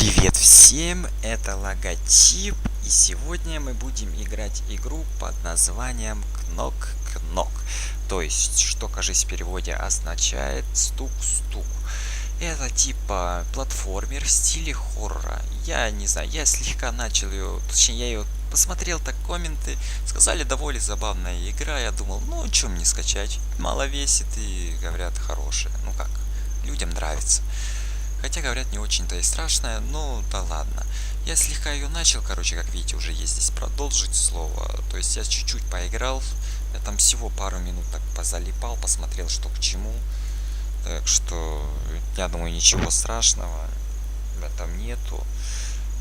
Привет всем, это Логотип, и сегодня мы будем играть игру под названием Knock Knock. То есть, что, кажись, в переводе означает стук-стук. Это типа платформер в стиле хоррора. Я не знаю, я слегка начал ее, точнее я ее посмотрел так комменты, сказали довольно забавная игра, я думал, ну чем мне скачать, мало весит и говорят хорошая, ну как, людям нравится. Хотя, говорят, не очень-то и страшная, но да ладно. Я слегка ее начал, короче, как видите, уже есть здесь продолжить слово. То есть я чуть-чуть поиграл, я там всего пару минут так позалипал, посмотрел, что к чему. Так что, я думаю, ничего страшного в этом нету.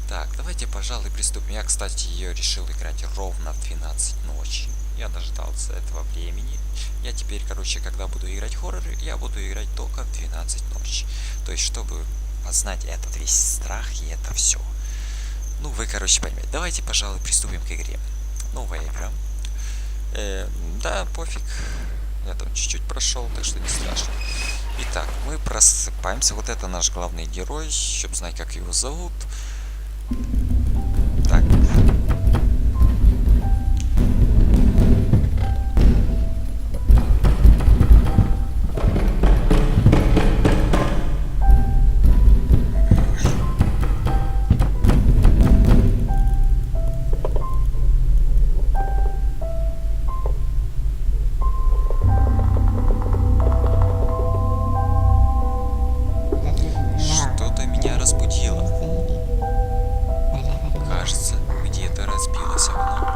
Так, давайте, пожалуй, приступим. Я, кстати, ее решил играть ровно в 12 ночи. Я дождался этого времени. Я теперь, короче, когда буду играть хорроры, я буду играть только в 12 ночи. То есть, чтобы познать этот весь страх и это все. Ну, вы, короче, поймете. Давайте, пожалуй, приступим к игре. Новая игра. Да, пофиг. Я там чуть-чуть прошел, так что не страшно. Итак, мы просыпаемся. Вот это наш главный герой, чтобы знать, как его зовут. Так. Что-то меня разбудило. Кажется, где-то разбилось окно.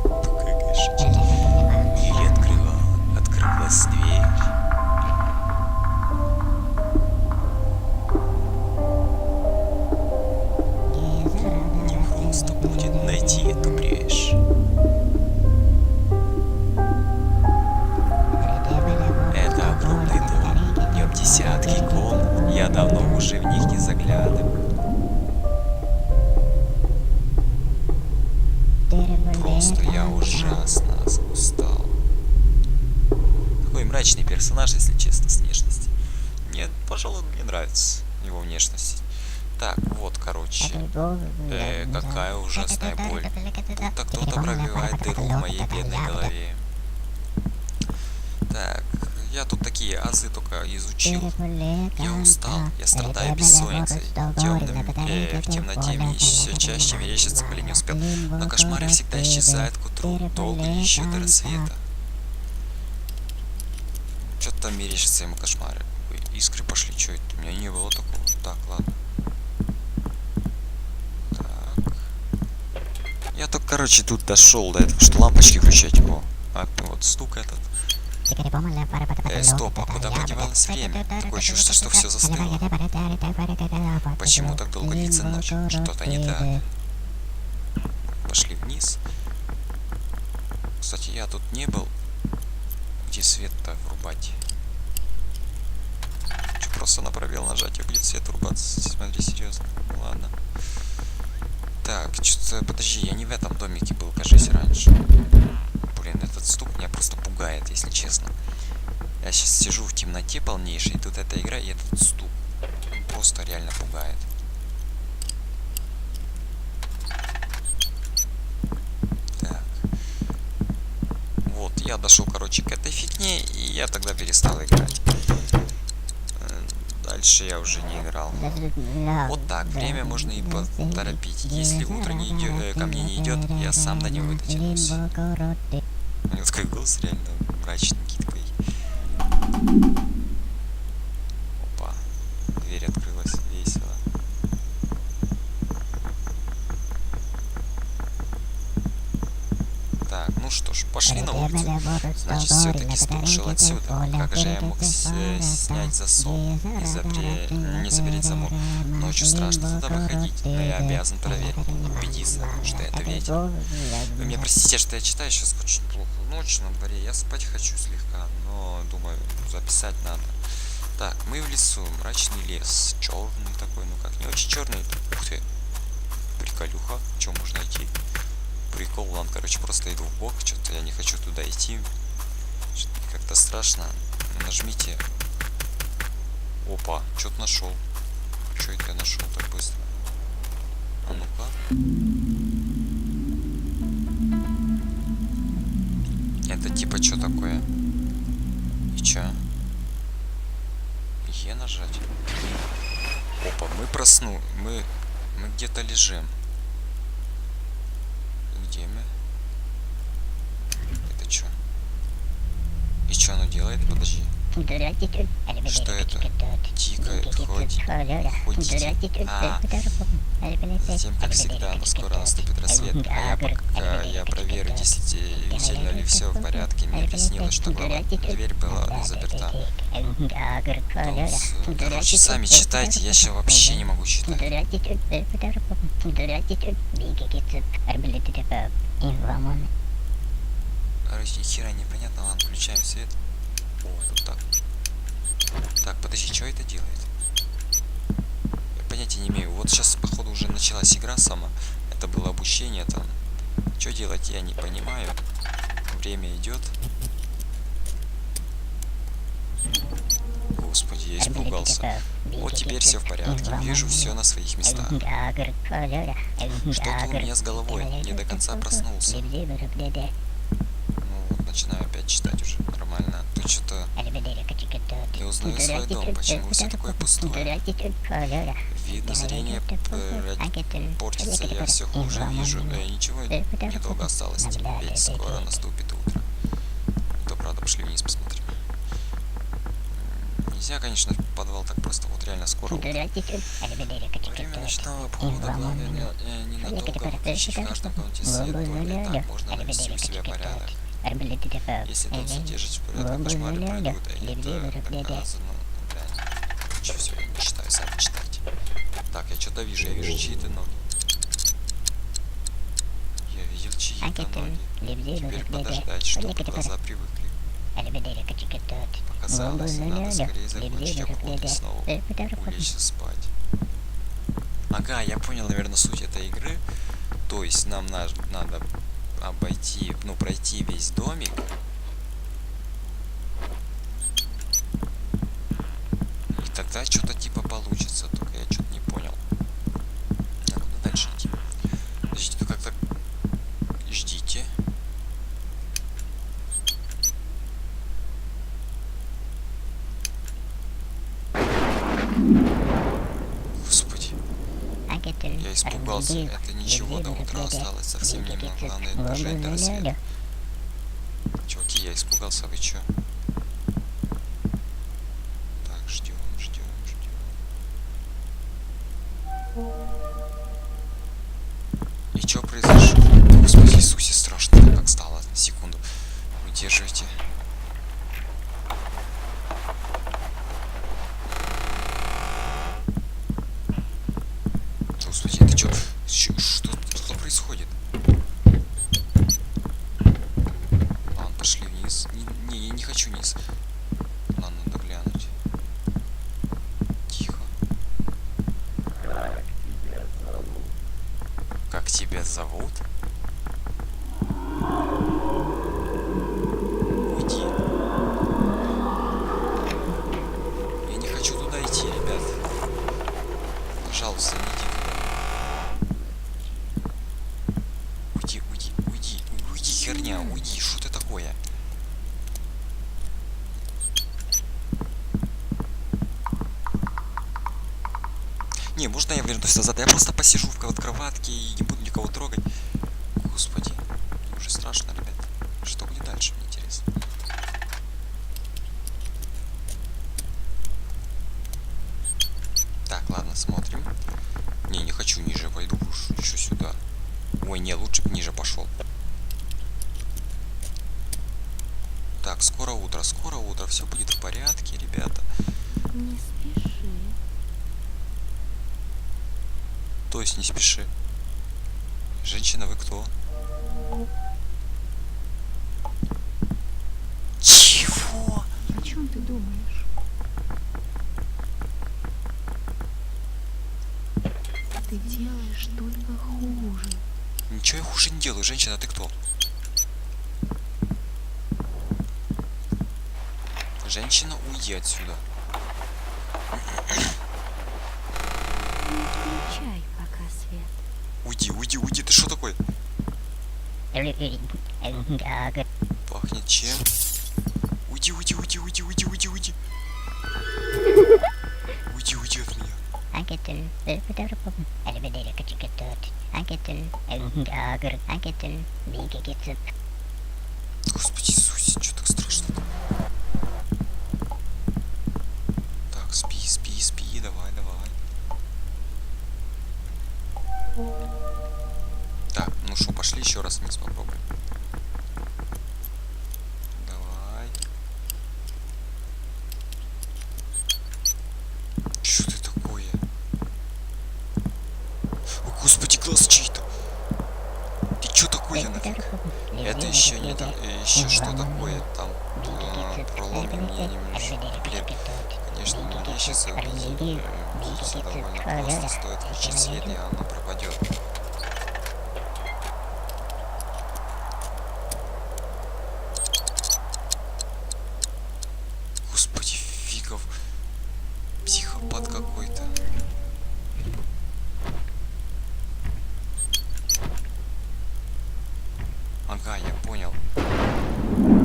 Какая шутить. Или открылась дверь. Не просто будет найти эту брешь. Это огромный дом, в нем десятки комнат, я давно уже в них не заглядывал. Просто я ужасно устал. Такой мрачный персонаж, если честно, с внешности. Нет, пожалуй, мне нравится его внешность. Так, вот, короче. Какая ужасная боль. Будто кто-то пробивает дыру в моей бедной голове. Так, я тут такие азы только изучил. Я устал, я страдаю бессонницей. В темноте мне все чаще мерещится, коли не успел. Но кошмары всегда исчезают к утру, долго ли еще до рассвета. Что-то там мерещится ему кошмары. Ой, искры пошли, что это? У меня не было такого. Так, ладно. Так. Я только, короче, тут дошел до этого, что лампочки включать. О, вот стук этот. Стоп, а куда подевалось время? Такое чувство, что все застыло. Почему так долго длится ночь? Что-то не так. Пошли вниз. Кстати, я тут не был. Где свет-то врубать? Че, просто на пробел нажать, и будет свет врубаться? Смотри, серьезно. Ладно. Так, что-то... Подожди, я не в этом домике был, кажись, раньше. Блин, этот стук меня просто пугает, если честно. Я сейчас сижу в темноте полнейшей, и тут эта игра и этот стук. Он просто реально пугает. Так. Вот, я дошел, короче, к этой фигне, и я тогда перестал играть. Дальше я уже не играл. Вот так, время можно и поторопить. Если утро не идет, ко мне не идет, я сам до него дотянусь. У него такой голос реально мрачненький такой. Опа, дверь открылась, весело. Так, ну что ж, пошли на улицу. Значит, все-таки стук шел отсюда. Как же я мог снять засов и не запереть замок? Ночью страшно туда проходить, но я обязан проверить, убедиться, что это ветер. Вы меня простите, что я читаю сейчас очень плохо. Ночь на дворе, я спать хочу слегка, но думаю, записать надо. Так, мы в лесу, мрачный лес, черный такой, ну как, не очень черный. Ух ты, приколюха, что можно идти? Прикол, ладно, короче, просто иду в бок, что-то я не хочу туда идти. Как-то страшно. Нажмите Опа, что-то нашел. Что это я нашел так быстро? А ну-ка. Это типа что такое? И чё? Е нажать? Опа, мы где-то лежим. Где мы? Это чё? И чё оно делает? Подожди. Что это? Тикает, ходите. Затем, как всегда, но скоро наступит рассвет. А я проверю, действительно ли все в порядке. Мне приснилось, что дверь была заперта. Короче, сами читайте, я сейчас вообще не могу читать. Короче, ни хера непонятно. Ладно, включаем свет. О, тут так. Так, подожди, что это делает? Я понятия не имею. Вот сейчас, походу, уже началась игра сама. Это было обучение там. Что делать, я не понимаю. Время идет. Господи, я испугался. Вот теперь все в порядке. Вижу все на своих местах. Что-то у меня с головой. Не до конца проснулся. Ну вот, начинаю опять читать уже. Нормально. Тут что-то... Не узнаю свой дом. Почему все такое пустое? Видно, зрение портится. Я все хуже вижу. Ничего, недолго осталось. Ведь скоро наступит утро. То правда, пошли вниз посмотрим. Нельзя, конечно, в подвал так просто. Вот реально скоро утро. Время ночного похода. Главное ненадолго выключить в каждом комнате свет. Только так можно навести у себя порядок. Если тут задержишь в порядке, кошмары пройдут, а это доказано. Короче, все, я не читаю, сами читайте. Так, я что-то вижу, я вижу чьи-то ноги. Я видел чьи-то ноги. Теперь подождать, чтобы глаза привыкли. Показалось, надо скорее закончить охоту и снова улечься спать. Ага, я понял, наверное, суть этой игры. То есть нам надо обойти, ну, пройти весь домик. И тогда что-то типа получится. Только я что-то не понял. Так, куда дальше идти? Подождите, ну как-то... Ждите. Господи. Я испугался. Это ничего, до утра осталось совсем немного. Главное дожить до рассвета. Чуваки, я испугался, вы чё? Так, ждем. И чё произошло? Господи Иисусе, страшно как стало. Секунду. Удерживайте. Господи, это чё? Что происходит? Ладно, пошли вниз. Не, я не хочу вниз. Ладно, надо глянуть. Тихо. Как тебя зовут? Уйди. Я не хочу туда идти, ребят. Пожалуйста, не иди туда. Уйди, херня, уйди. Что это такое? Не, можно я вернусь назад? Я просто посижу в кроватке и не буду никого трогать. Господи, мне уже страшно, ребят. Что будет дальше, мне интересно. Так, ладно, смотрим. Не хочу ниже, пойду еще сюда. Ой, не, лучше бы ниже пошел. Так, скоро утро, все будет в порядке, ребята. Не спеши. То есть не спеши. Женщина, вы кто? Чего? О чем ты думаешь? Ты делаешь только хуже. Ничего я хуже не делаю. Женщина, ты кто? Женщина, уйди отсюда. Пахнет чем? Уйди, уйди, уйди, уйди, уйди, уйди, уйди. Уйди, уйди от меня. Господи Иисусе, что так страшно? Так, спи, спи, спи, давай, давай. Так, ну что, пошли еще раз вниз попробуем. Давай. Что ты такое? О, господи, глаз чей-то. Ты что такое нафиг? Это еще не так, еще что такое там пролом и мне немножко, блин, конечно, мне сейчас все довольно просто, стоит включить свет и оно пропадет. Господи, фигов, психопат какой-то. Ага, я понял.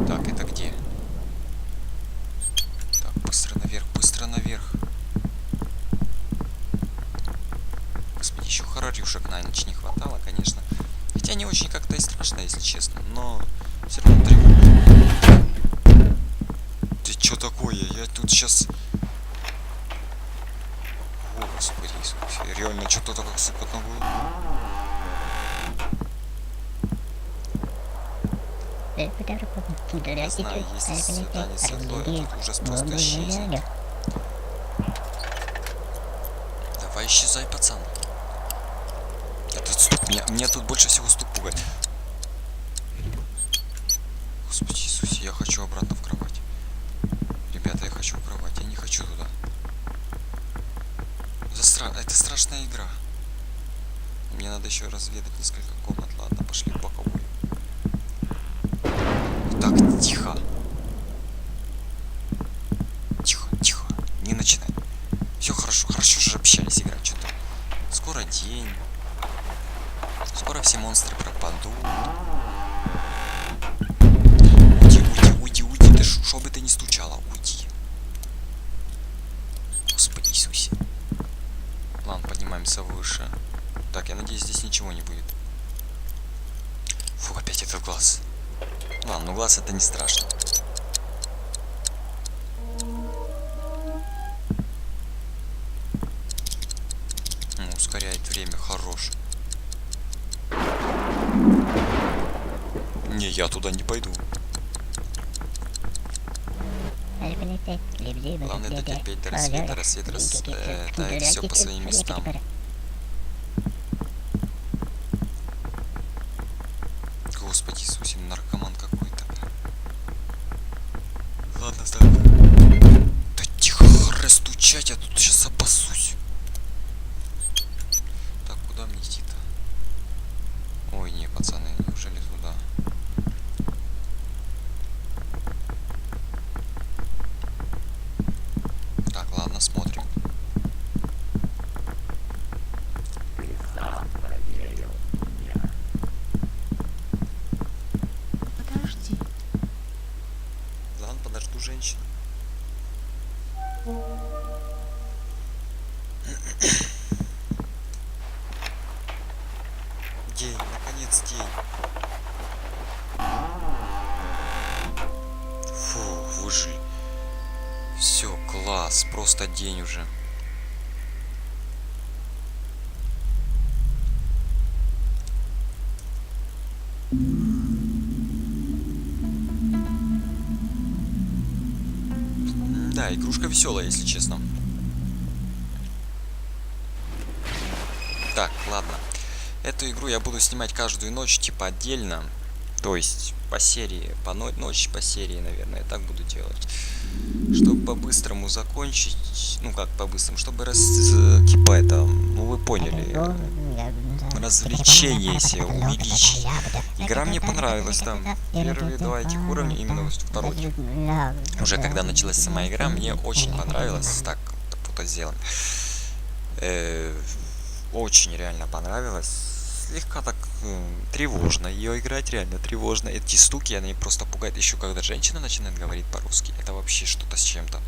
Так, это где? Так, быстро наверх, быстро наверх. Господи, еще хоррорюшек на ночь не хватало, конечно. Хотя не очень как-то и страшно, если честно, но все равно тревожно. Ты что такое? Я тут сейчас... О, господи, реально что-то так сыкотно было. Я знаю, если сюда не светло, этот ужас просто исчезнет. Давай исчезай, пацан. Этот стук, меня тут больше всего стук пугает. Господи Иисусе, я хочу обратно в кровать. Ребята, я хочу в кровать, я не хочу туда. Это страшная игра. Мне надо еще разведать несколько комнат. Ладно, пошли в боковую. Так, тихо. Тихо, тихо. Не начинай. Все хорошо. Хорошо же общались, играть что-то. Скоро день. Скоро все монстры пропадут. Уйди, уйди, уйди, уйди. Ты шо бы ты не стучала? Уйди. Господи Иисусе. Ладно, поднимаемся выше. Так, я надеюсь, здесь ничего не будет. Фу, опять этот глаз. Ладно, ну глаз это не страшно. Ну, ускоряет время, хорош. Не, я туда не пойду. Главное дотерпеть до рассвета. Рассвет расставит все по своим местам. Господи Иисусе, наркоман какой-то. Ладно, так. Да тихо, стучать, я тут сейчас обоссусь. Так, куда мне идти-то? Ой, не, пацаны, неужели туда? Так, ладно, смотрим. Подожди. Ладно, подожду женщину. День, наконец день. Фу, выжили. Все, класс, просто день уже. Да, игрушка веселая, если честно. Так, ладно. Эту игру я буду снимать каждую ночь, типа отдельно. То есть по серии, по ночь по серии, наверное, так буду делать. Чтобы по-быстрому закончить. Ну как по-быстрому, чтобы типа это, ну вы поняли. Развлечение себе увеличить. Игра мне понравилась там. Первые два этих уровня, именно второй. Уже когда началась сама игра, мне очень понравилось. Так, вот сделаем. Очень реально понравилось. слегка так тревожно ее играть, реально тревожно. Эти стуки, они просто пугают. Еще когда женщина начинает говорить по-русски, это вообще что-то с чем-то.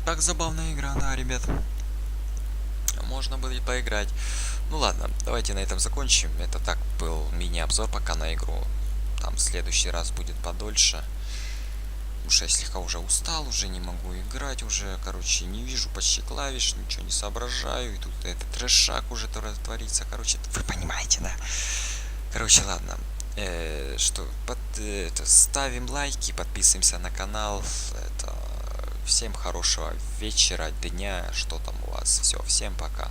Так забавная игра, да, ребят. Можно было и поиграть. Ну ладно, давайте на этом закончим. Это так был мини-обзор пока на игру. Там в следующий раз будет подольше. Потому что я слегка уже устал, уже не могу играть, уже, короче, не вижу почти клавиш, ничего не соображаю. И тут этот трешак уже творится. Короче, вы понимаете, да? Короче, ладно. Ставим лайки, подписываемся на канал. Всем хорошего вечера, дня, что там у вас. Все, всем пока.